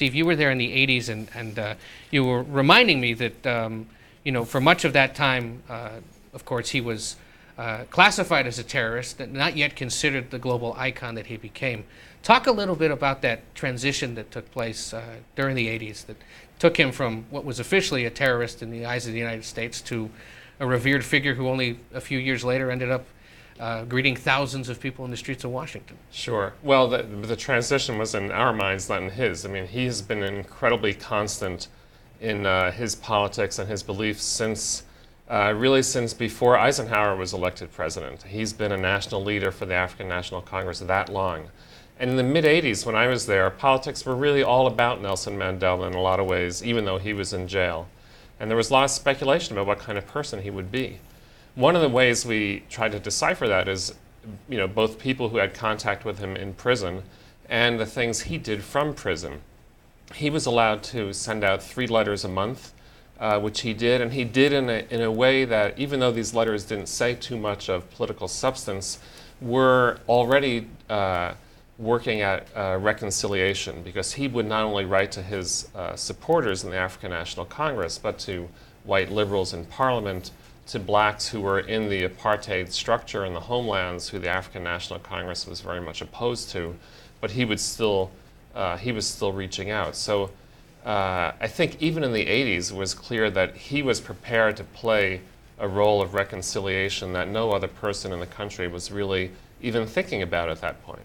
Steve, you were there in the 80s, and you were reminding me that, for much of that time, of course, he was classified as a terrorist, not yet considered the global icon that he became. Talk a little bit about that transition that took place during the 80s that took him from what was officially a terrorist in the eyes of the United States to a revered figure who only a few years later ended up greeting thousands of people in the streets of Washington. Sure. Well, the transition was in our minds, not in his. I mean, he has been incredibly constant in his politics and his beliefs since, really since before Eisenhower was elected president. He's been a national leader for the African National Congress that long. And in the mid-'80s, when I was there, politics were really all about Nelson Mandela in a lot of ways, even though he was in jail. And there was a lot of speculation about what kind of person he would be. One of the ways we tried to decipher that is, both people who had contact with him in prison and the things he did from prison. He was allowed to send out 3 letters a month, which he did, and he did in a way that, even though these letters didn't say too much of political substance, were already working at reconciliation, because he would not only write to his supporters in the African National Congress, but to white liberals in Parliament, to blacks who were in the apartheid structure in the homelands, who the African National Congress was very much opposed to, but he was still reaching out. So I think even in the 80s it was clear that he was prepared to play a role of reconciliation that no other person in the country was really even thinking about at that point.